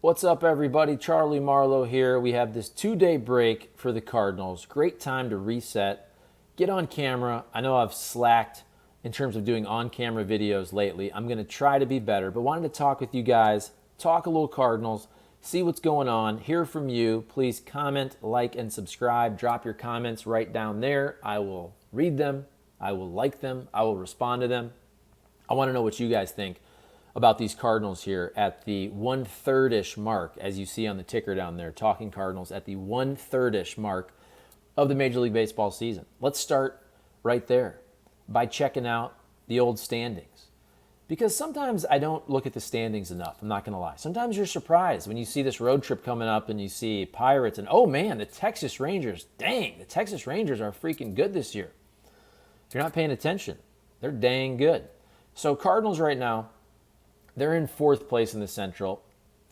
What's up, everybody? Charlie Marlow here. We have this 2-day break for the Cardinals. Great time to reset, get on camera. I know I've slacked in terms of doing on-camera videos lately. I'm going to try to be better, but wanted to talk with you guys, talk a little Cardinals, see what's going on, hear from you. Please comment, like, and subscribe. Drop your comments right down there. I will read them. I will like them. I will respond to them. I want to know what you guys think about these Cardinals here at the 1/3-ish mark, as you see on the ticker down there, Talking Cardinals at the 1/3-ish mark of the Major League Baseball season. Let's start right there by checking out the old standings. Because sometimes I don't look at the standings enough, I'm not going to lie. Sometimes you're surprised when you see this road trip coming up and you see Pirates and, oh man, the Texas Rangers, dang, the Texas Rangers are freaking good this year. If you're not paying attention, they're dang good. So Cardinals right now, they're in 4th place in the Central,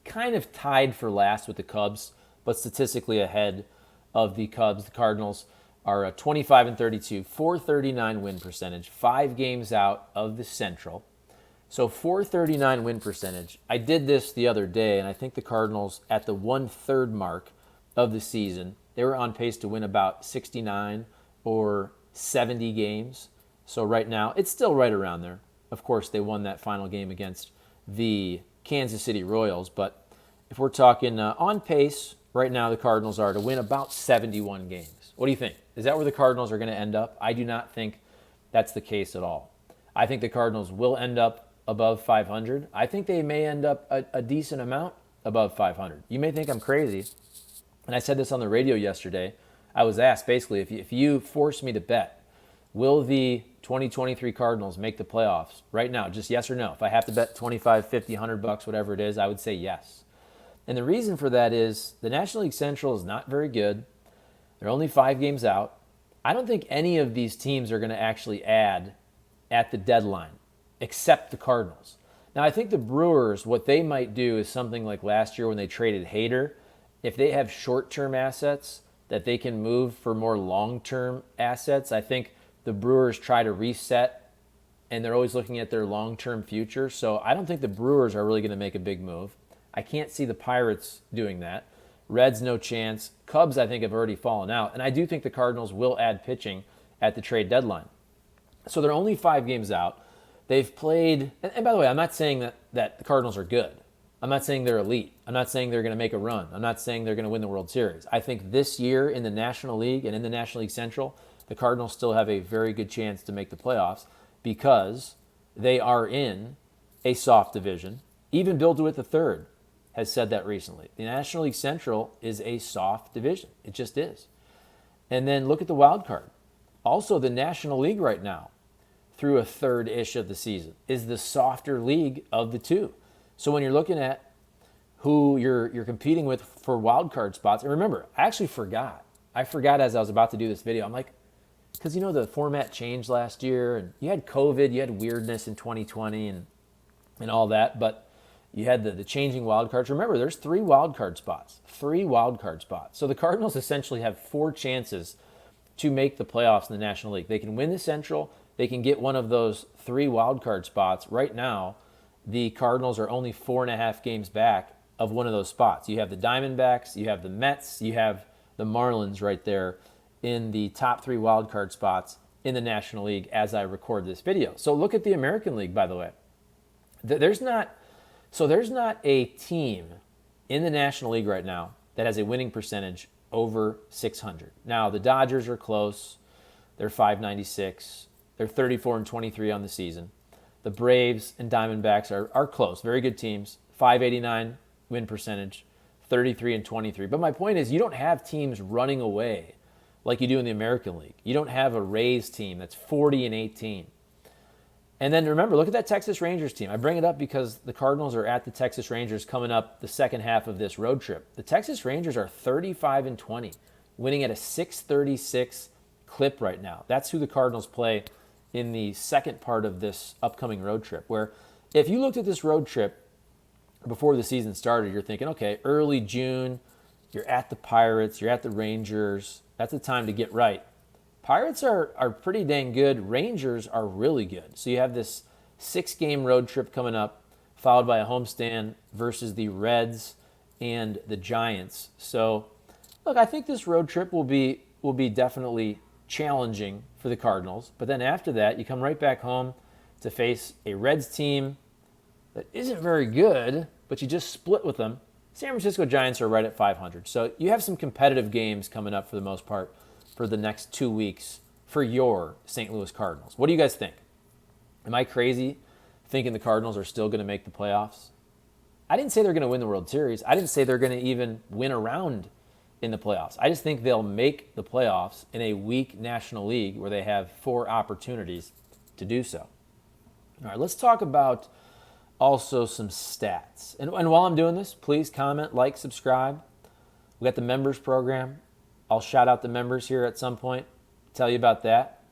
kind of tied for last with the Cubs, but statistically ahead of the Cubs. The Cardinals are 25-32, 439 win percentage, 5 games out of the Central. So 439 win percentage. I did this the other day, and I think the Cardinals at the 1/3 mark of the season, they were on pace to win about 69 or 70 games. So right now, it's still right around there. Of course, they won that final game against the Kansas City Royals, but if we're talking on pace, right now the Cardinals are to win about 71 games. What do you think? Is that where the Cardinals are going to end up? I do not think that's the case at all. I think the Cardinals will end up above 500. I think they may end up a decent amount above 500. You may think I'm crazy, and I said this on the radio yesterday. I was asked basically, if you force me to bet, will the 2023 Cardinals make the playoffs right now? Just yes or no. If I have to bet 25, 50, $100, whatever it is, I would say yes. And the reason for that is the National League Central is not very good. They're only 5 games out. I don't think any of these teams are going to actually add at the deadline, except the Cardinals. Now, I think the Brewers, what they might do is something like last year when they traded Hader. If they have short-term assets that they can move for more long-term assets, I think the Brewers try to reset, and they're always looking at their long-term future. So I don't think the Brewers are really going to make a big move. I can't see the Pirates doing that. Reds, no chance. Cubs, I think, have already fallen out. And I do think the Cardinals will add pitching at the trade deadline. So they're only 5 games out. They've played, and by the way, I'm not saying that the Cardinals are good. I'm not saying they're elite. I'm not saying they're going to make a run. I'm not saying they're going to win the World Series. I think this year in the National League and in the National League Central, the Cardinals still have a very good chance to make the playoffs because they are in a soft division. Even Bill DeWitt III has said that recently. The National League Central is a soft division. It just is. And then look at the wild card. Also, the National League right now, through a third-ish of the season, is the softer league of the two. So when you're looking at who you're competing with for wild card spots, and remember, I actually forgot. I forgot as I was about to do this video. I'm like, because, the format changed last year, and you had COVID, you had weirdness in 2020 and all that, but you had the changing wild cards. Remember, there's 3 wild card spots. 3 wild card spots. So the Cardinals essentially have 4 chances to make the playoffs in the National League. They can win the Central. They can get one of those 3 wild card spots. Right now, the Cardinals are only 4.5 games back of one of those spots. You have the Diamondbacks, you have the Mets, you have the Marlins right there in the top 3 wildcard spots in the National League as I record this video. So look at the American League, by the way. There's not a team in the National League right now that has a winning percentage over 600. Now, the Dodgers are close. They're 596. They're 34-23 on the season. The Braves and Diamondbacks are close. Very good teams. 589 win percentage, 33-23. But my point is, you don't have teams running away like you do in the American League. You don't have a Rays team that's 40-18. And then remember, look at that Texas Rangers team. I bring it up because the Cardinals are at the Texas Rangers coming up the second half of this road trip. The Texas Rangers are 35-20, winning at a 636 clip right now. That's who the Cardinals play in the second part of this upcoming road trip, where if you looked at this road trip before the season started, you're thinking, okay, early June, you're at the Pirates, you're at the Rangers. That's the time to get right. Pirates are pretty dang good. Rangers are really good. So you have this 6-game road trip coming up, followed by a homestand versus the Reds and the Giants. So, look, I think this road trip will be definitely challenging for the Cardinals. But then after that, you come right back home to face a Reds team that isn't very good, but you just split with them. San Francisco Giants are right at 500. So you have some competitive games coming up for the most part for the next 2 weeks for your St. Louis Cardinals. What do you guys think? Am I crazy thinking the Cardinals are still going to make the playoffs? I didn't say they're going to win the World Series. I didn't say they're going to even win a round in the playoffs. I just think they'll make the playoffs in a weak National League where they have 4 opportunities to do so. All right, let's talk about also some stats. And while I'm doing this, please comment, like, subscribe. We got the members program. I'll shout out the members here at some point, tell you about that.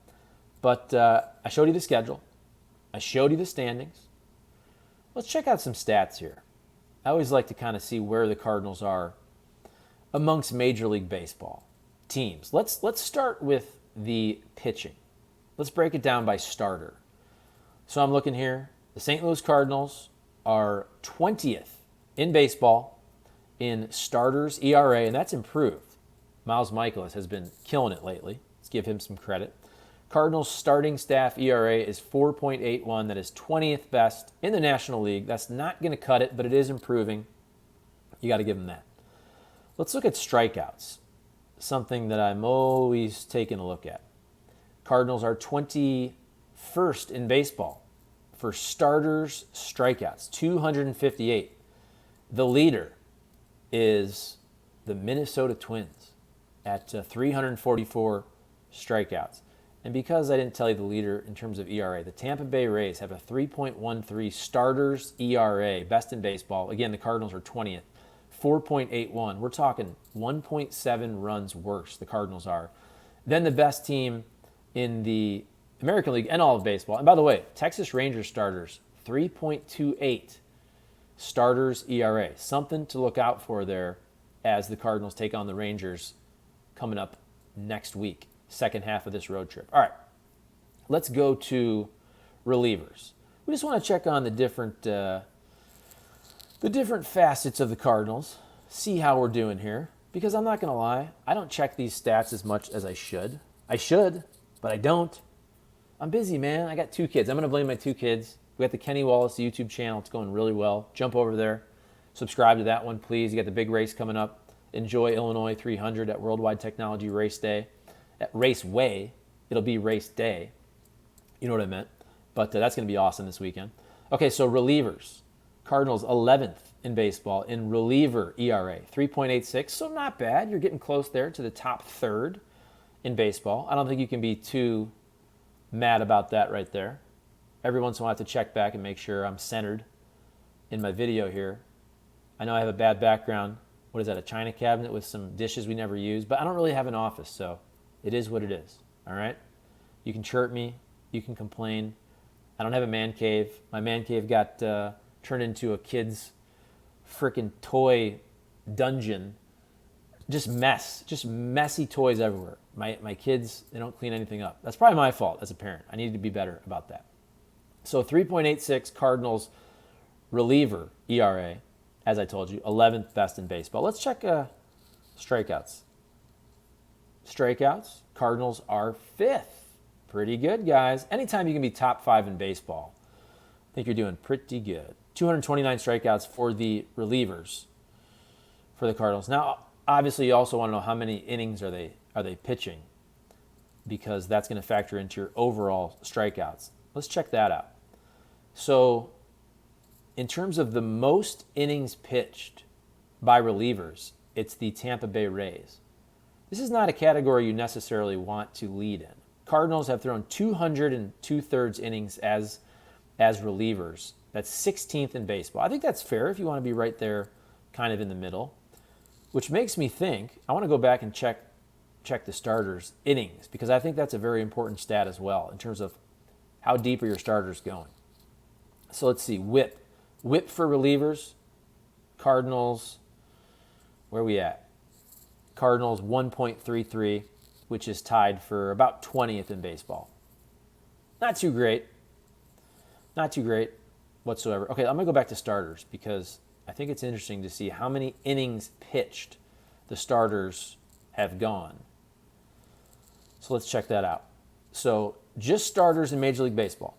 But I showed you the schedule. I showed you the standings. Let's check out some stats here. I always like to kind of see where the Cardinals are amongst Major League Baseball teams. Let's start with the pitching. Let's break it down by starter. So I'm looking here. The St. Louis Cardinals are 20th in baseball in starters ERA, and that's improved. Miles Mikolas has been killing it lately. Let's give him some credit. Cardinals starting staff ERA is 4.81. That is 20th best in the National League. That's not going to cut it, but it is improving. You got to give them that. Let's look at strikeouts, something that I'm always taking a look at. Cardinals are 21st in baseball for starters strikeouts, 258. The leader is the Minnesota Twins at 344 strikeouts. And because I didn't tell you the leader in terms of ERA, the Tampa Bay Rays have a 3.13 starters ERA, best in baseball. Again, the Cardinals are 20th, 4.81. We're talking 1.7 runs worse, the Cardinals are. Then the best team in the American League and all of baseball. And by the way, Texas Rangers starters, 3.28 starters ERA. Something to look out for there as the Cardinals take on the Rangers coming up next week. Second half of this road trip. All right, let's go to relievers. We just want to check on the different facets of the Cardinals, see how we're doing here. Because I'm not going to lie, I don't check these stats as much as I should. I should, but I don't. I'm busy, man. I got 2 kids. I'm going to blame my 2 kids. We got the Kenny Wallace YouTube channel. It's going really well. Jump over there. Subscribe to that one, please. You got the big race coming up. Enjoy Illinois 300 at Worldwide Technology Race Day. At Raceway, it'll be race day. You know what I meant. But that's going to be awesome this weekend. Okay, so relievers. Cardinals 11th in baseball in reliever ERA, 3.86. So not bad. You're getting close there to the top third in baseball. I don't think you can be too mad about that right there. Every once in a while I have to check back and make sure I'm centered in my video here. I know I have a bad background. What is that, a china cabinet with some dishes we never use? But I don't really have an office, so it is what it is, all right? You can chirp me. You can complain. I don't have a man cave. My man cave got turned into a kid's freaking toy dungeon. Just mess. Just messy toys everywhere. My kids, they don't clean anything up. That's probably my fault as a parent. I need to be better about that. So 3.86 Cardinals reliever ERA, as I told you, 11th best in baseball. Let's check strikeouts. Strikeouts, Cardinals are 5th. Pretty good, guys. Anytime you can be top 5 in baseball, I think you're doing pretty good. 229 strikeouts for the relievers for the Cardinals. Now, obviously, you also want to know how many innings are they pitching, because that's going to factor into your overall strikeouts. Let's check that out. So, in terms of the most innings pitched by relievers, it's the Tampa Bay Rays. This is not a category you necessarily want to lead in. Cardinals have thrown 202 innings as relievers. That's 16th in baseball. I think that's fair if you want to be right there kind of in the middle, which makes me think, I want to go back and check the starters' innings, because I think that's a very important stat as well in terms of how deep are your starters going. So let's see, whip. Whip for relievers, Cardinals, where are we at? Cardinals 1.33, which is tied for about 20th in baseball. Not too great. Not too great whatsoever. Okay, I'm going to go back to starters, because I think it's interesting to see how many innings pitched the starters have gone. So let's check that out. So just starters in Major League Baseball.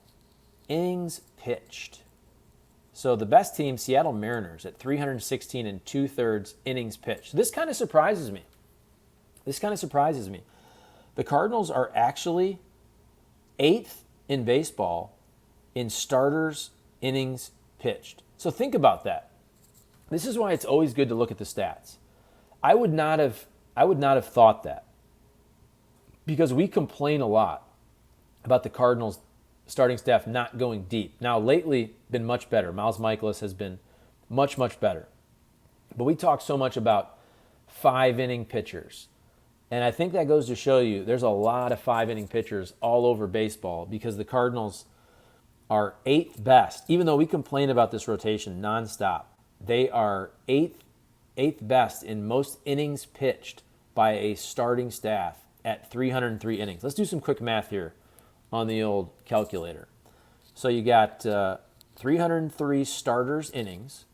Innings pitched. So the best team, Seattle Mariners, at 316 and 2/3 innings pitched. This kind of surprises me. The Cardinals are actually 8th in baseball in starters innings pitched. So think about that. This is why it's always good to look at the stats. I would not have thought that, because we complain a lot about the Cardinals starting staff not going deep. Now, lately, been much better. Miles Mikolas has been much, much better. But we talk so much about 5-inning pitchers. And I think that goes to show you there's a lot of 5-inning pitchers all over baseball, because the Cardinals are 8th best. Even though we complain about this rotation nonstop, they are 8th best in most innings pitched by a starting staff at 303 innings. Let's do some quick math here on the old calculator. So you got 303 starters innings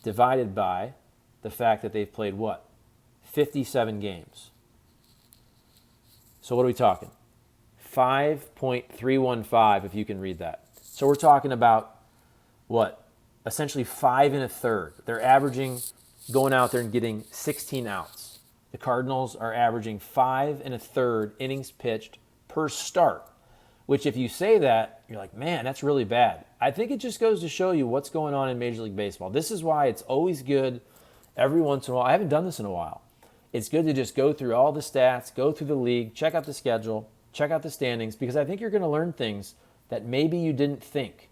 divided by the fact that they've played what? 57 games. So what are we talking? 5.315, if you can read that. So we're talking about what? Essentially 5 1/3. They're averaging, going out there and getting 16 outs. The Cardinals are averaging 5 1/3 innings pitched per start, which if you say that, you're like, man, that's really bad. I think it just goes to show you what's going on in Major League Baseball. This is why it's always good every once in a while. I haven't done this in a while. It's good to just go through all the stats, go through the league, check out the schedule, check out the standings, because I think you're going to learn things that maybe you didn't think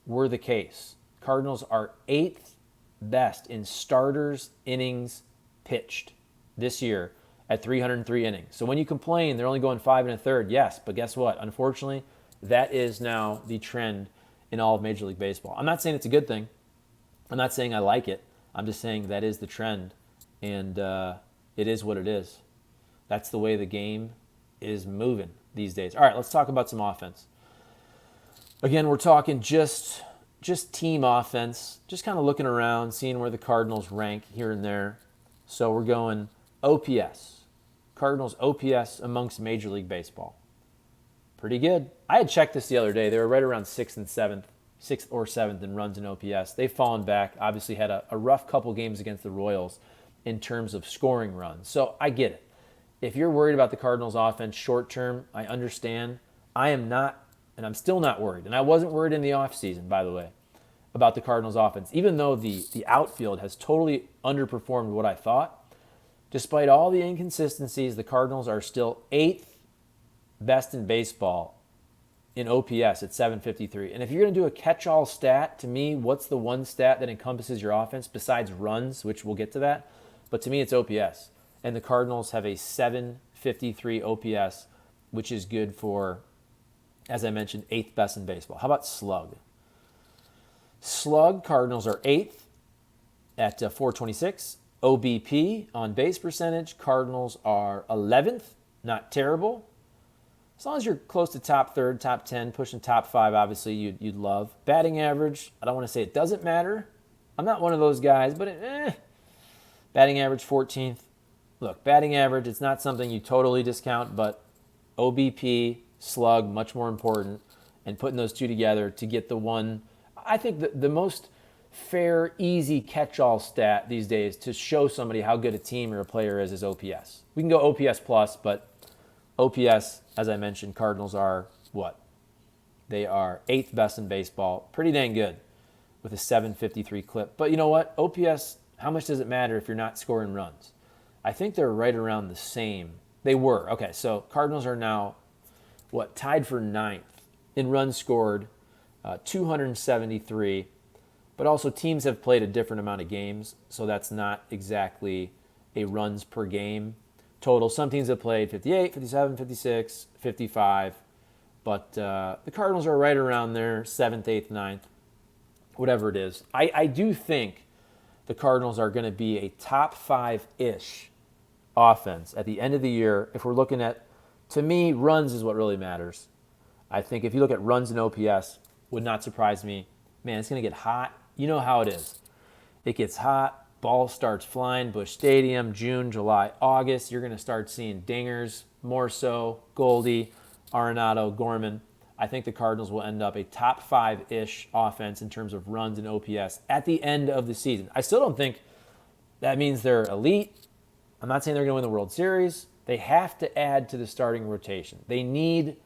were the case. Cardinals are 8th best in starters innings pitched this year at 303 innings. So when you complain they're only going 5 1/3, yes, but guess what? Unfortunately, that is now the trend in all of Major League Baseball. I'm not saying it's a good thing. I'm not saying I like it. I'm just saying that is the trend, and it is what it is. That's the way the game is moving these days. All right, let's talk about some offense. Again, we're talking just team offense, just kind of looking around, seeing where the Cardinals rank here and there. So we're going OPS. Cardinals OPS amongst Major League Baseball. Pretty good. I had checked this the other day. They were right around 6th or 7th in runs in OPS. They've fallen back. Obviously had a rough couple games against the Royals in terms of scoring runs. So I get it. If you're worried about the Cardinals offense short term, I understand. I am not, and I'm still not worried. And I wasn't worried in the offseason, by the way, about the Cardinals offense. Even though the outfield has totally underperformed what I thought, despite all the inconsistencies, the Cardinals are still 8th best in baseball in OPS at 753. And if you're going to do a catch-all stat, to me, what's the one stat that encompasses your offense besides runs, which we'll get to that? But to me, it's OPS. And the Cardinals have a 753 OPS, which is good for, as I mentioned, 8th best in baseball. How about slug? Slug, Cardinals are 8th at 426. OBP, on base percentage, Cardinals are 11th. Not terrible. As long as you're close to top third, top 10, pushing top 5, obviously you'd love. Batting average, I don't want to say it doesn't matter. I'm not one of those guys, but batting average 14th. Look, batting average, it's not something you totally discount, but OBP, slug, much more important. And putting those two together to get the one, I think the most fair, easy catch-all stat these days to show somebody how good a team or a player is OPS. We can go OPS plus, but OPS, as I mentioned, Cardinals are what? They are 8th best in baseball. Pretty dang good with a 753 clip. But you know what? OPS, how much does it matter if you're not scoring runs? I think they're right around the same. They were. Okay, so Cardinals are now, tied for 9th in runs scored, 273. But also teams have played a different amount of games, so that's not exactly a runs per game total. Some teams have played 58, 57, 56, 55. But the Cardinals are right around there, 7th, 8th, 9th, whatever it is. I do think the Cardinals are going to be a top 5-ish offense at the end of the year. If we're looking at, to me, runs is what really matters. I think if you look at runs and OPS, would not surprise me. Man, it's going to get hot. You know how it is. It gets hot. Ball starts flying. Busch Stadium, June, July, August. You're going to start seeing dingers, more so, Goldie, Arenado, Gorman. I think the Cardinals will end up a top 5-ish offense in terms of runs and OPS at the end of the season. I still don't think that means they're elite. I'm not saying they're going to win the World Series. They have to add to the starting rotation. They need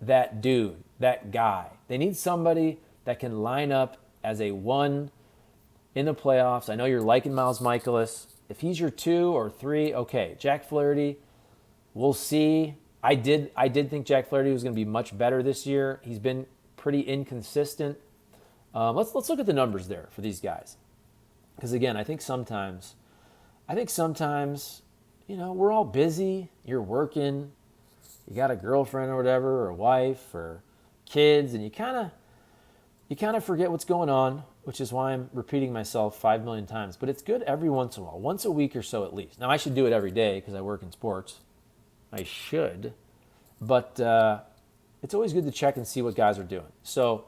that dude, that guy. They need somebody that can line up as a 1 in the playoffs. I know you're liking Miles Michaelis. If he's your 2 or 3, okay. Jack Flaherty, we'll see. I did think Jack Flaherty was going to be much better this year. He's been pretty inconsistent. Let's look at the numbers there for these guys. Because again, I think sometimes, we're all busy. You're working. You got a girlfriend or whatever, or a wife, or kids, and you kind of forget what's going on, which is why I'm repeating myself 5 million times. But it's good every once in a while, once a week or so at least. Now, I should do it every day because I work in sports. I should. But it's always good to check and see what guys are doing. So,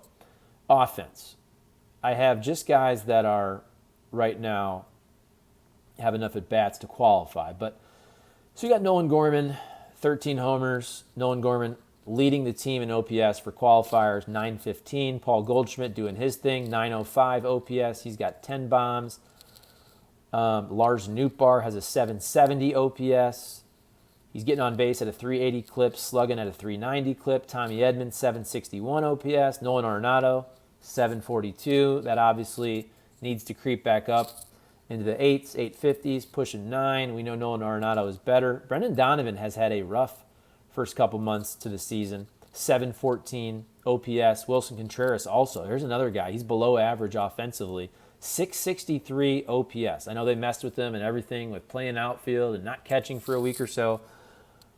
offense. I have just guys that are right now have enough at-bats to qualify. So you got Nolan Gorman, 13 homers. Nolan Gorman leading the team in OPS for qualifiers, 915. Paul Goldschmidt doing his thing, 905 OPS. He's got 10 bombs. Lars Nootbaar has a 770 OPS. He's getting on base at a 380 clip, slugging at a 390 clip. Tommy Edman, 761 OPS. Nolan Arenado, 742. That obviously needs to creep back up into the 8s, 850s, pushing 9. We know Nolan Arenado is better. Brendan Donovan has had a rough first couple months to the season. 714 OPS. Wilson Contreras also. Here's another guy. He's below average offensively. 663 OPS. I know they messed with him and everything with playing outfield and not catching for a week or so.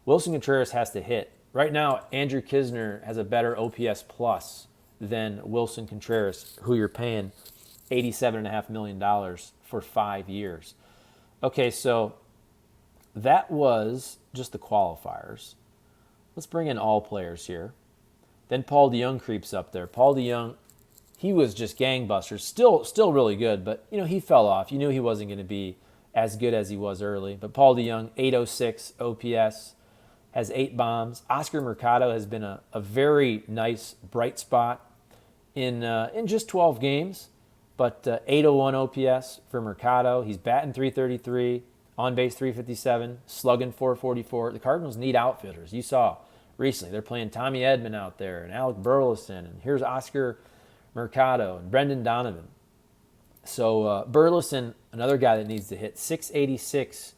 Wilson Contreras has to hit. Right now, Andrew Kisner has a better OPS plus than Wilson Contreras, who you're paying $87.5 million for 5 years. Okay, so that was just the qualifiers. Let's bring in all players here. Then Paul DeJong creeps up there. Paul DeJong, he was just gangbusters. Still really good, but he fell off. You knew he wasn't going to be as good as he was early. But Paul DeJong, 806 OPS, has 8 bombs. Oscar Mercado has been a very nice bright spot in just 12 games. But 801 OPS for Mercado. He's batting 333, on base 357, slugging 444. The Cardinals need outfielders. You saw recently they're playing Tommy Edman out there and Alec Burleson, and here's Oscar Mercado and Brendan Donovan. So Burleson, another guy that needs to hit, 686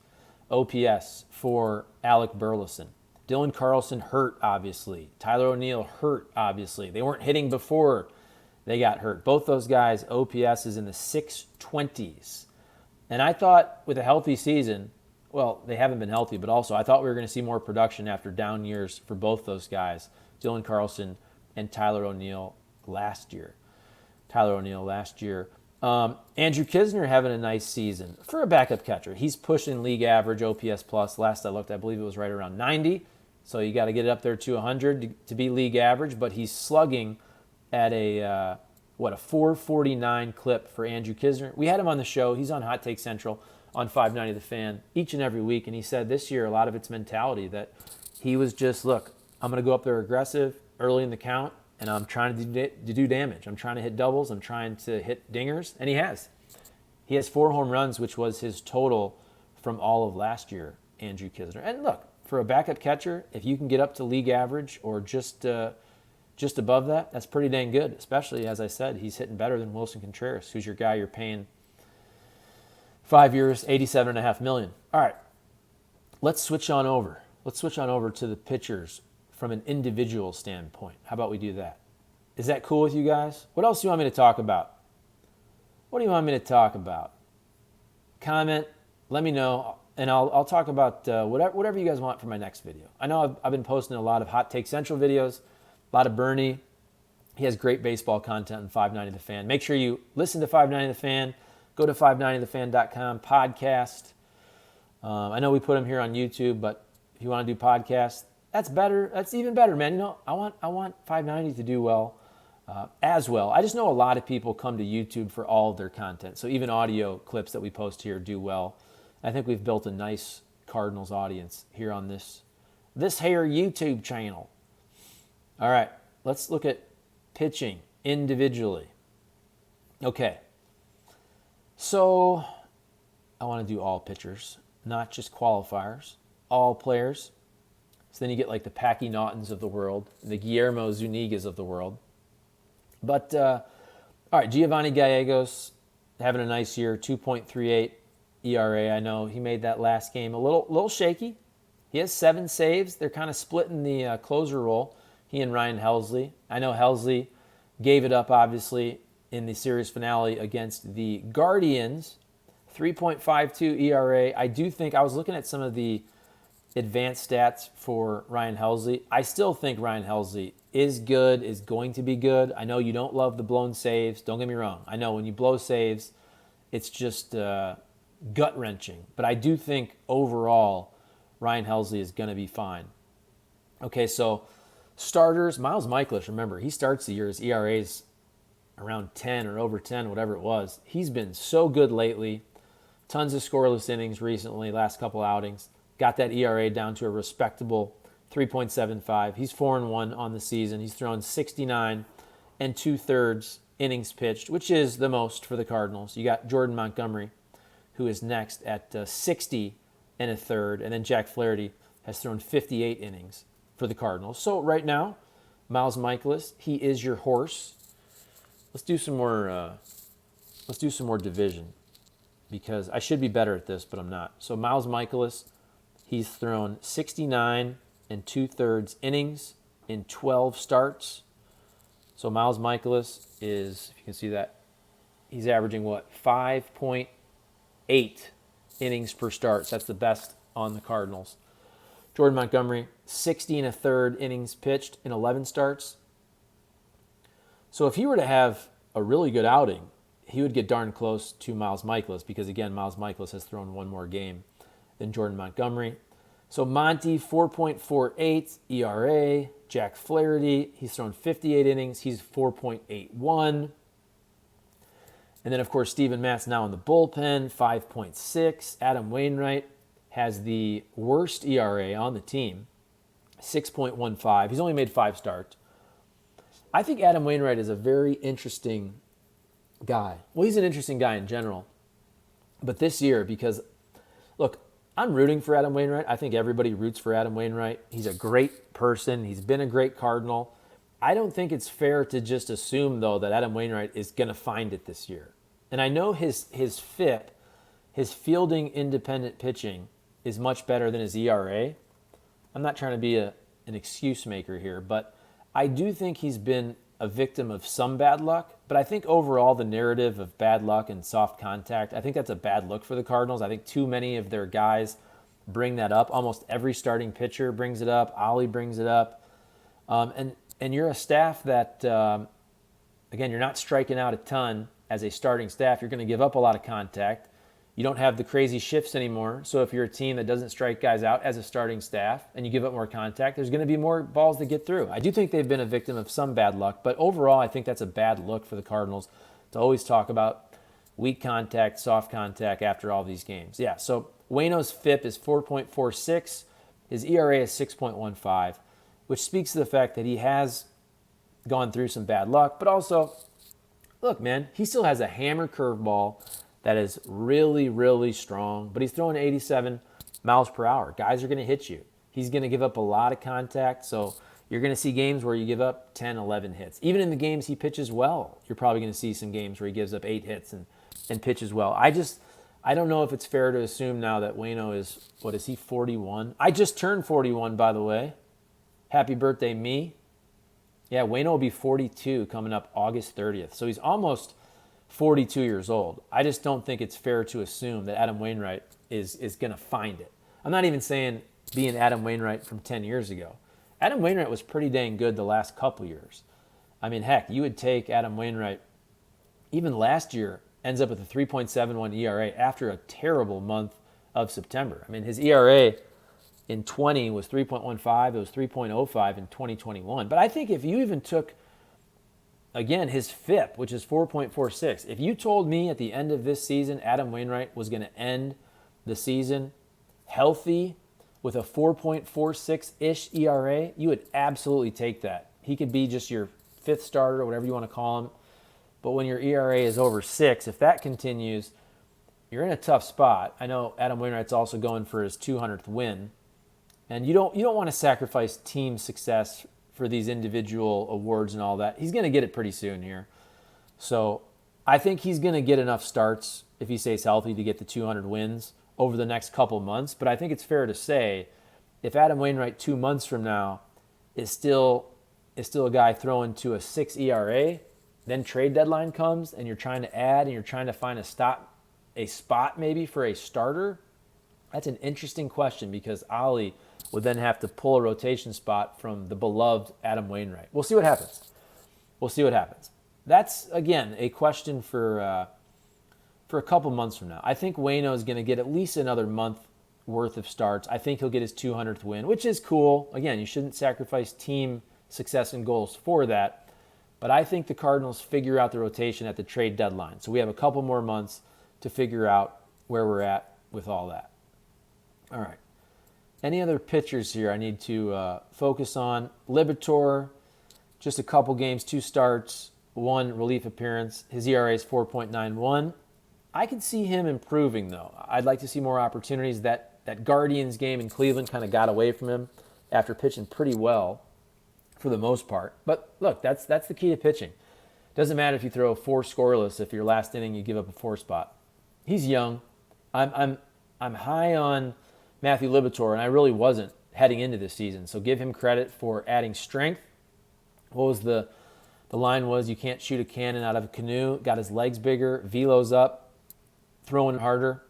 OPS for Alec Burleson. Dylan Carlson hurt, obviously. Tyler O'Neill hurt, obviously. They weren't hitting before they got hurt. Both those guys, OPS is in the 620s. And I thought with a healthy season, well, they haven't been healthy, but also I thought we were going to see more production after down years for both those guys, Dylan Carlson and Tyler O'Neill last year. Andrew Kisner having a nice season for a backup catcher. He's pushing league average OPS plus. Last I looked, I believe it was right around 90. So you got to get it up there to 100 to be league average, but he's slugging at a 449 clip for Andrew Kisner. We had him on the show. He's on Hot Take Central on 590 The Fan each and every week, and he said this year a lot of it's mentality that he was just, look, I'm going to go up there aggressive early in the count, and I'm trying to do damage. I'm trying to hit doubles. I'm trying to hit dingers, and he has. He has 4 home runs, which was his total from all of last year, Andrew Kisner. And look, for a backup catcher, if you can get up to league average or just above that, that's pretty dang good, especially, as I said, he's hitting better than Wilson Contreras, who's your guy you're paying 5 years, $87.5 million. All right, let's switch on over. Let's switch on over to the pitchers from an individual standpoint. How about we do that? Is that cool with you guys? What else do you want me to talk about? What do you want me to talk about? Comment, let me know, and I'll talk about whatever you guys want for my next video. I know I've been posting a lot of Hot Take Central videos, a lot of Bernie. He has great baseball content on 590 The Fan. Make sure you listen to 590 The Fan. Go to 590thefan.com, podcast. I know we put them here on YouTube, but if you want to do podcasts, that's better. That's even better, man. I want 590 to do well. as well. I just know a lot of people come to YouTube for all of their content. So even audio clips that we post here do well. I think we've built a nice Cardinals audience here on this here YouTube channel. All right, let's look at pitching individually. Okay, so I want to do all pitchers, not just qualifiers, all players. So then you get like the Packy Naughtons of the world, the Guillermo Zunigas of the world. But, all right, Giovanni Gallegos having a nice year, 2.38 ERA. I know he made that last game a little shaky. He has 7 saves. They're kind of splitting the closer role, he and Ryan Helsley. I know Helsley gave it up, obviously, in the series finale against the Guardians, 3.52 ERA. I do think, I was looking at some of the advanced stats for Ryan Helsley. I still think Ryan Helsley is good, is going to be good. I know you don't love the blown saves. Don't get me wrong. I know when you blow saves, it's just gut-wrenching. But I do think overall, Ryan Helsley is going to be fine. Okay, so starters, Miles Mikolas, remember, he starts the year, his ERA's around 10 or over 10, whatever it was. He's been so good lately. Tons of scoreless innings recently, last couple outings. Got that ERA down to a respectable 3.75. He's 4-1 on the season. He's thrown 69 and 2/3 innings pitched, which is the most for the Cardinals. You got Jordan Montgomery, who is next at 60 and a third, and then Jack Flaherty has thrown 58 innings for the Cardinals. So right now, Miles Mikolas, he is your horse. Let's do some more. Let's do some more division, because I should be better at this, but I'm not. So Miles Mikolas, he's thrown 69 and 2/3 innings in 12 starts. So Miles Mikolas is, if you can see that, he's averaging what, 5.8 innings per start. So that's the best on the Cardinals. Jordan Montgomery, 60 and a third innings pitched in 11 starts. So if he were to have a really good outing, he would get darn close to Miles Mikolas, because again, Miles Mikolas has thrown one more game than Jordan Montgomery. So Monty, 4.48 ERA. Jack Flaherty, he's thrown 58 innings. He's 4.81. And then, of course, Steven Matz now in the bullpen, 5.6. Adam Wainwright has the worst ERA on the team, 6.15. He's only made 5 starts. I think Adam Wainwright is a very interesting guy. Well, he's an interesting guy in general. But this year, because, look, I'm rooting for Adam Wainwright. I think everybody roots for Adam Wainwright. He's a great person. He's been a great Cardinal. I don't think it's fair to just assume, though, that Adam Wainwright is going to find it this year. And I know his FIP, his fielding independent pitching, is much better than his ERA. I'm not trying to be an excuse maker here, but I do think he's been a victim of some bad luck. But I think overall the narrative of bad luck and soft contact, I think that's a bad look for the Cardinals. I think too many of their guys bring that up. Almost every starting pitcher brings it up. Ollie brings it up. And you're a staff that, again, you're not striking out a ton as a starting staff. You're going to give up a lot of contact. You don't have the crazy shifts anymore. So if you're a team that doesn't strike guys out as a starting staff and you give up more contact, there's going to be more balls to get through. I do think they've been a victim of some bad luck, but overall I think that's a bad look for the Cardinals to always talk about weak contact, soft contact after all these games. Yeah, so Waino's FIP is 4.46. His ERA is 6.15, which speaks to the fact that he has gone through some bad luck, but also, look, man, he still has a hammer curveball that is really, really strong, but he's throwing 87 miles per hour. Guys are going to hit you. He's going to give up a lot of contact, so you're going to see games where you give up 10, 11 hits. Even in the games he pitches well, you're probably going to see some games where he gives up 8 hits and pitches well. I don't know if it's fair to assume now that Waino is, what is he, 41? I just turned 41, by the way. Happy birthday, me. Yeah, Waino will be 42 coming up August 30th, so he's almost 42 years old. I just don't think it's fair to assume that Adam Wainwright is going to find it. I'm not even saying being Adam Wainwright from 10 years ago. Adam Wainwright was pretty dang good the last couple years. I mean, heck, you would take Adam Wainwright, even last year, ends up with a 3.71 ERA after a terrible month of September. I mean, his ERA in 20 was 3.15. It was 3.05 in 2021. But I think if you even took again, his FIP, which is 4.46. If you told me at the end of this season Adam Wainwright was going to end the season healthy with a 4.46-ish ERA, you would absolutely take that. He could be just your fifth starter or whatever you want to call him. But when your ERA is over 6, if that continues, you're in a tough spot. I know Adam Wainwright's also going for his 200th win. And you don't want to sacrifice team success for these individual awards and all that. He's going to get it pretty soon here. So I think he's going to get enough starts if he stays healthy to get the 200 wins over the next couple months. But I think it's fair to say if Adam Wainwright 2 months from now is still a guy throwing to a 6 ERA, then trade deadline comes and you're trying to add and you're trying to find a spot maybe for a starter, that's an interesting question because Ollie would then have to pull a rotation spot from the beloved Adam Wainwright. We'll see what happens. That's, again, a question for a couple months from now. I think Waino is going to get at least another month worth of starts. I think he'll get his 200th win, which is cool. Again, you shouldn't sacrifice team success and goals for that. But I think the Cardinals figure out the rotation at the trade deadline. So we have a couple more months to figure out where we're at with all that. All right. Any other pitchers here I need to focus on? Libator, just a couple games, 2 starts, 1 relief appearance. His ERA is 4.91. I could see him improving, though. I'd like to see more opportunities. That Guardians game in Cleveland kind of got away from him after pitching pretty well for the most part. But look, that's the key to pitching. Doesn't matter if you throw 4 scoreless if your last inning you give up a 4 spot. He's young. I'm high on Matthew Libator, and I really wasn't heading into this season. So give him credit for adding strength. What was the line was, you can't shoot a cannon out of a canoe. Got his legs bigger, velo's up, throwing harder.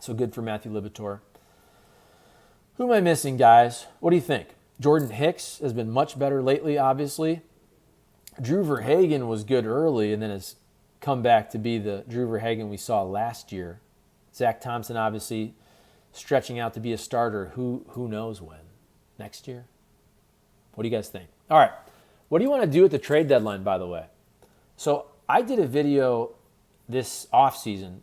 So good for Matthew Libator. Who am I missing, guys? What do you think? Jordan Hicks has been much better lately, obviously. Drew Verhagen was good early and then has come back to be the Drew Verhagen we saw last year. Zach Thompson, obviously, stretching out to be a starter. Who knows when? Next year? What do you guys think? All right. What do you want to do at the trade deadline, by the way? So I did a video this offseason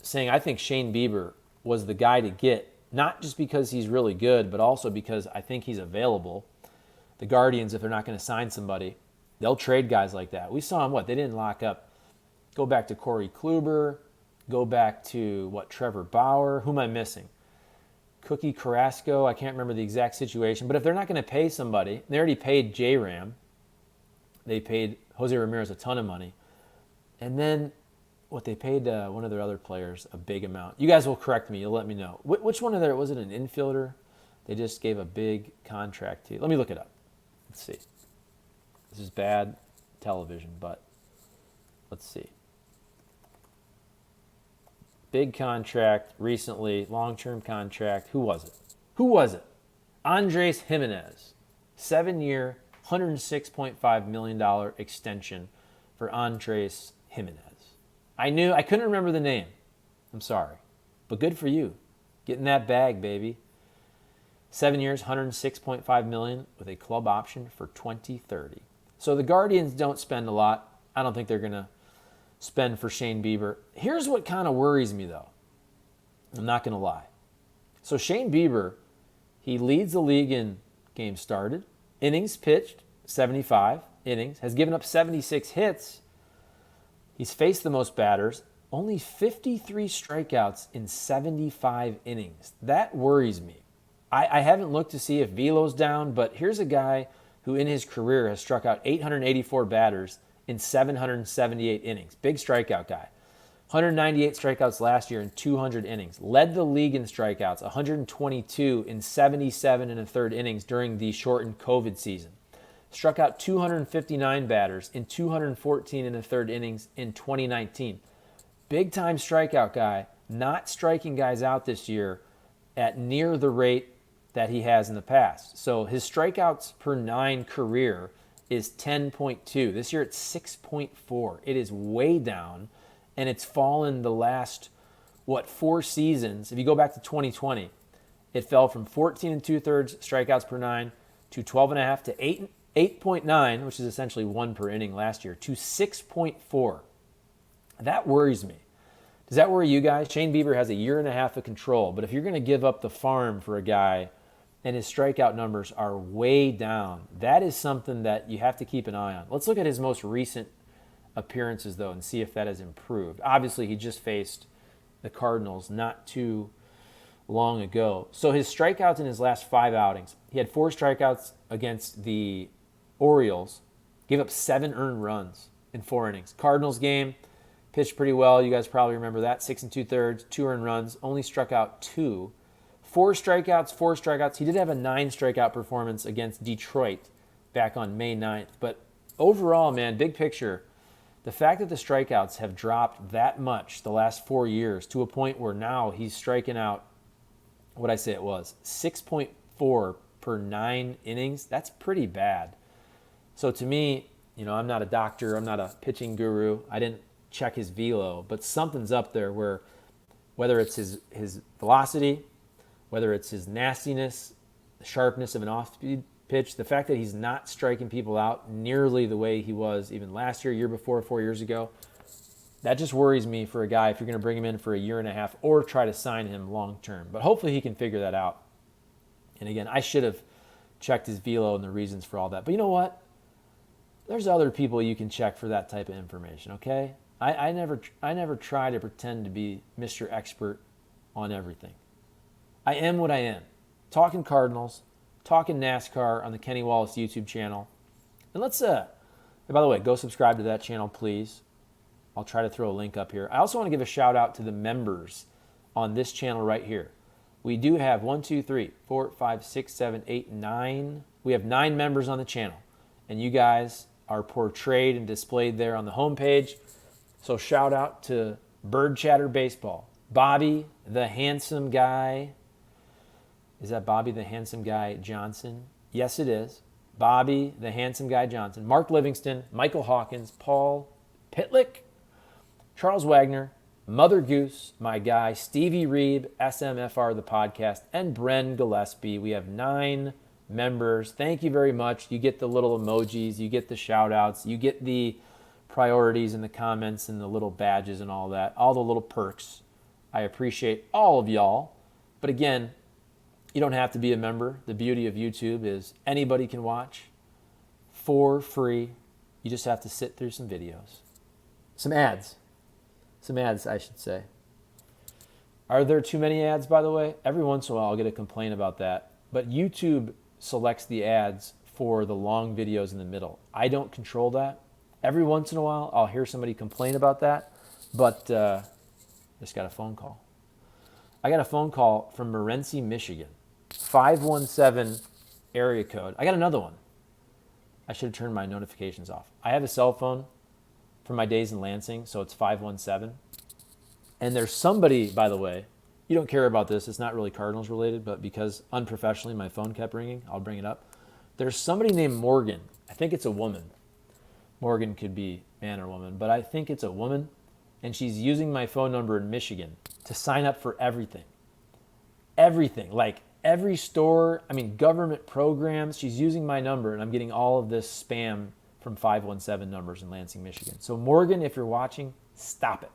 saying I think Shane Bieber was the guy to get, not just because he's really good, but also because I think he's available. The Guardians, if they're not going to sign somebody, they'll trade guys like that. We saw him, they didn't lock up. Go back to Corey Kluber. Go back to, Trevor Bauer. Who am I missing? Cookie Carrasco. I can't remember the exact situation. But if they're not going to pay somebody, they already paid J-Ram. They paid Jose Ramirez a ton of money. And then they paid one of their other players a big amount. You guys will correct me. You'll let me know. Which one of their, was it an infielder? They just gave a big contract to. Let me look it up. Let's see. This is bad television, but let's see. Big contract recently, long-term contract. Who was it? Andres Jimenez. 7-year, $106.5 million extension for Andres Jimenez. I couldn't remember the name. I'm sorry. But good for you. Getting that bag, baby. 7 years, $106.5 million with a club option for 2030. So the Guardians don't spend a lot. I don't think they're going to spend for Shane Bieber. Here's what kind of worries me, though. I'm not going to lie. So Shane Bieber, he leads the league in games started, innings pitched, 75 innings, has given up 76 hits. He's faced the most batters, only 53 strikeouts in 75 innings. That worries me. I haven't looked to see if velo's down, but here's a guy who in his career has struck out 884 batters in 778 innings. Big strikeout guy. 198 strikeouts last year in 200 innings. Led the league in strikeouts, 122 in 77 and a third innings during the shortened COVID season. Struck out 259 batters in 214 and a third innings in 2019. Big-time strikeout guy, not striking guys out this year at near the rate that he has in the past. So his strikeouts per 9 career is 10.2. This year it's 6.4. It is way down, and it's fallen the last, 4 seasons. If you go back to 2020, it fell from 14 and 2/3 strikeouts per 9 to 12.5 to 8.9, which is essentially 1 per inning last year, to 6.4. That worries me. Does that worry you guys? Shane Bieber has a year and a half of control, but if you're going to give up the farm for a guy and his strikeout numbers are way down, that is something that you have to keep an eye on. Let's look at his most recent appearances, though, and see if that has improved. Obviously, he just faced the Cardinals not too long ago. So his strikeouts in his last 5 outings, he had 4 strikeouts against the Orioles, gave up 7 earned runs in 4 innings. Cardinals game, pitched pretty well. You guys probably remember that. 6 2/3, 2 earned runs, only struck out 2. 4 strikeouts. He did have a 9 strikeout performance against Detroit back on May 9th. But overall, man, big picture, the fact that the strikeouts have dropped that much the last 4 years to a point where now he's striking out, what I say it was, 6.4 per 9 innings, that's pretty bad. So to me, I'm not a doctor, I'm not a pitching guru, I didn't check his velo, but something's up there where whether it's his velocity, whether it's his nastiness, the sharpness of an off-speed pitch, the fact that he's not striking people out nearly the way he was even last year before, 4 years ago, that just worries me for a guy if you're going to bring him in for a year and a half or try to sign him long term. But hopefully he can figure that out. And again, I should have checked his velo and the reasons for all that. But you know what? There's other people you can check for that type of information, okay? I never try to pretend to be Mr. Expert on everything. I am what I am. Talking Cardinals, talking NASCAR on the Kenny Wallace YouTube channel. And let's, by the way, go subscribe to that channel, please. I'll try to throw a link up here. I also want to give a shout out to the members on this channel right here. We do have 1, 2, 3, 4, 5, 6, 7, 8, 9. We have 9 members on the channel. And you guys are portrayed and displayed there on the homepage. So shout out to Bird Chatter Baseball. Bobby, the handsome guy. Is that Bobby, the handsome guy Johnson? Yes, it is. Bobby, the handsome guy Johnson. Mark Livingston, Michael Hawkins, Paul Pitlick, Charles Wagner, Mother Goose, my guy, Stevie Reeb, SMFR, the podcast, and Bren Gillespie. We have 9 members. Thank you very much. You get the little emojis, you get the shout outs, you get the priorities in the comments and the little badges and all that, all the little perks. I appreciate all of y'all. But again, you don't have to be a member. The beauty of YouTube is anybody can watch for free. You just have to sit through some videos. Some ads, I should say. Are there too many ads, by the way? Every once in a while I'll get a complaint about that. But YouTube selects the ads for the long videos in the middle. I don't control that. Every once in a while I'll hear somebody complain about that. But just got a phone call. I got a phone call from Morenci, Michigan. 517 area code. I got another one. I should have turned my notifications off. I have a cell phone from my days in Lansing, so it's 517. And there's somebody, by the way, you don't care about this, it's not really Cardinals related, but because unprofessionally my phone kept ringing, I'll bring it up. There's somebody named Morgan. I think it's a woman. Morgan could be man or woman, but I think it's a woman, and she's using my phone number in Michigan to sign up for everything. Everything, like every store, government programs, she's using my number, and I'm getting all of this spam from 517 numbers in Lansing, Michigan. So Morgan, if you're watching, stop it.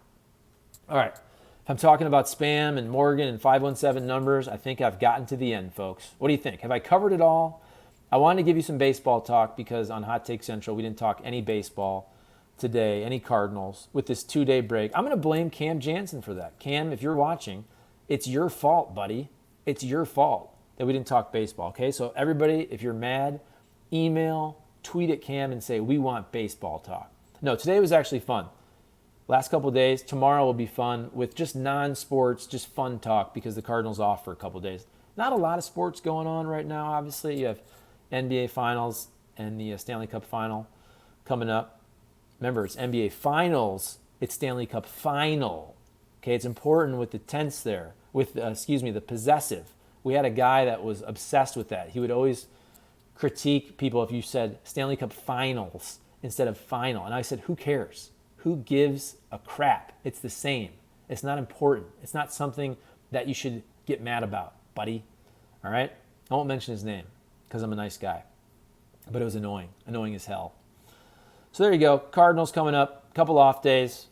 All right, if I'm talking about spam and Morgan and 517 numbers, I think I've gotten to the end, folks. What do you think? Have I covered it all? I wanted to give you some baseball talk because on Hot Take Central, we didn't talk any baseball today, any Cardinals, with this 2-day break. I'm going to blame Cam Jansen for that. Cam, if you're watching, it's your fault, buddy. It's your fault that we didn't talk baseball, okay? So everybody, if you're mad, email, tweet at Cam and say, we want baseball talk. No, today was actually fun. Last couple of days, tomorrow will be fun with just non-sports, just fun talk because the Cardinals off for a couple of days. Not a lot of sports going on right now, obviously. You have NBA Finals and the Stanley Cup Final coming up. Remember, it's NBA Finals, it's Stanley Cup Final. Okay, it's important with the tense there, with, the possessive. We had a guy that was obsessed with that. He would always critique people if you said Stanley Cup Finals instead of final. And I said, who cares? Who gives a crap? It's the same. It's not important. It's not something that you should get mad about, buddy. All right? I won't mention his name because I'm a nice guy. but it was annoying as hell. So there you go. Cardinals coming up, couple off days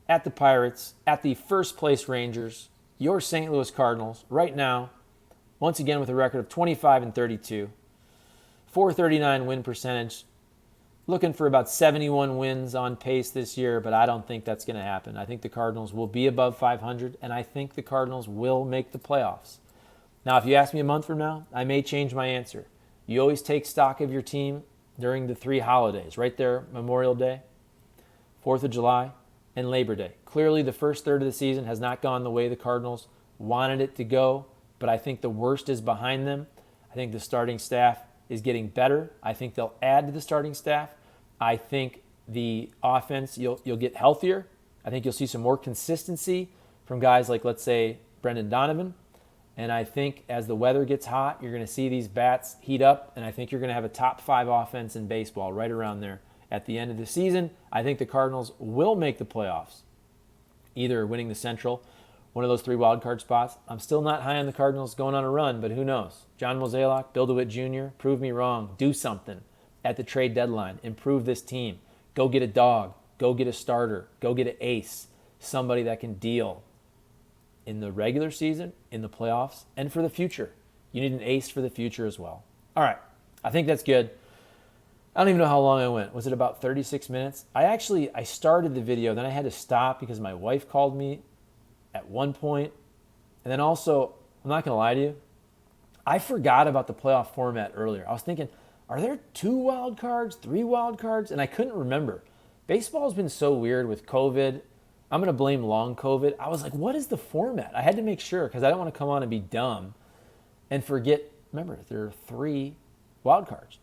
at the Pirates, at the first place Rangers, your St. Louis Cardinals right now, once again with a record of 25-32, 439 win percentage, looking for about 71 wins on pace this year, but I don't think that's going to happen. I think the Cardinals will be above 500, and I think the Cardinals will make the playoffs. Now, if you ask me a month from now, I may change my answer. You always take stock of your team during the 3 holidays, right there, Memorial Day, 4th of July, and Labor Day. Clearly, the first third of the season has not gone the way the Cardinals wanted it to go, but I think the worst is behind them. I think the starting staff is getting better. I think they'll add to the starting staff. I think the offense, you'll get healthier. I think you'll see some more consistency from guys like, let's say, Brendan Donovan. And I think as the weather gets hot, you're going to see these bats heat up, and I think you're going to have a top 5 offense in baseball right around there at the end of the season. I think the Cardinals will make the playoffs, either winning the Central, one of those 3 wild card spots. I'm still not high on the Cardinals going on a run, but who knows? John Mozeliak, Bill DeWitt Jr., prove me wrong. Do something at the trade deadline. Improve this team. Go get a dog. Go get a starter. Go get an ace. Somebody that can deal in the regular season, in the playoffs, and for the future. You need an ace for the future as well. All right. I think that's good. I don't even know how long I went. Was it about 36 minutes? I started the video, then I had to stop because my wife called me at one point. And then also, I'm not going to lie to you, I forgot about the playoff format earlier. I was thinking, are there 2 wild cards, 3 wild cards? And I couldn't remember. Baseball's been so weird with COVID. I'm going to blame long COVID. I was like, what is the format? I had to make sure because I don't want to come on and be dumb and forget. Remember, there are 3 wild cards.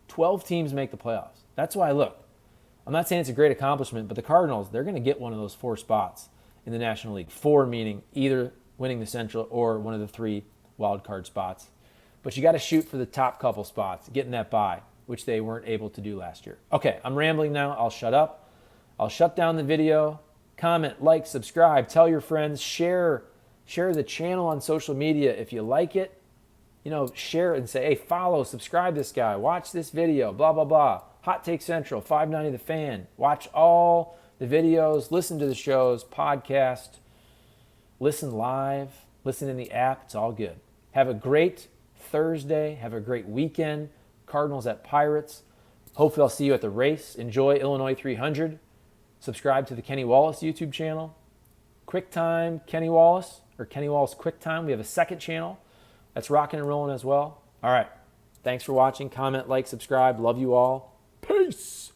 12 teams make the playoffs. That's why, look, I'm not saying it's a great accomplishment, but the Cardinals, they're going to get one of those 4 spots in the National League. 4 meaning either winning the Central or one of the 3 wild card spots. But you got to shoot for the top couple spots, getting that bye, which they weren't able to do last year. Okay, I'm rambling now. I'll shut up. I'll shut down the video. Comment, like, subscribe, tell your friends, share the channel on social media if you like it. Share it and say, hey, follow, subscribe this guy, watch this video, blah, blah, blah. Hot Take Central, 590 The Fan. Watch all the videos, listen to the shows, podcast, listen live, listen in the app. It's all good. Have a great Thursday. Have a great weekend. Cardinals at Pirates. Hopefully I'll see you at the race. Enjoy Illinois 300. Subscribe to the Kenny Wallace YouTube channel. QuickTime Kenny Wallace, or Kenny Wallace QuickTime. We have a second channel that's rocking and rolling as well. All right. Thanks for watching. Comment, like, subscribe. Love you all. Peace.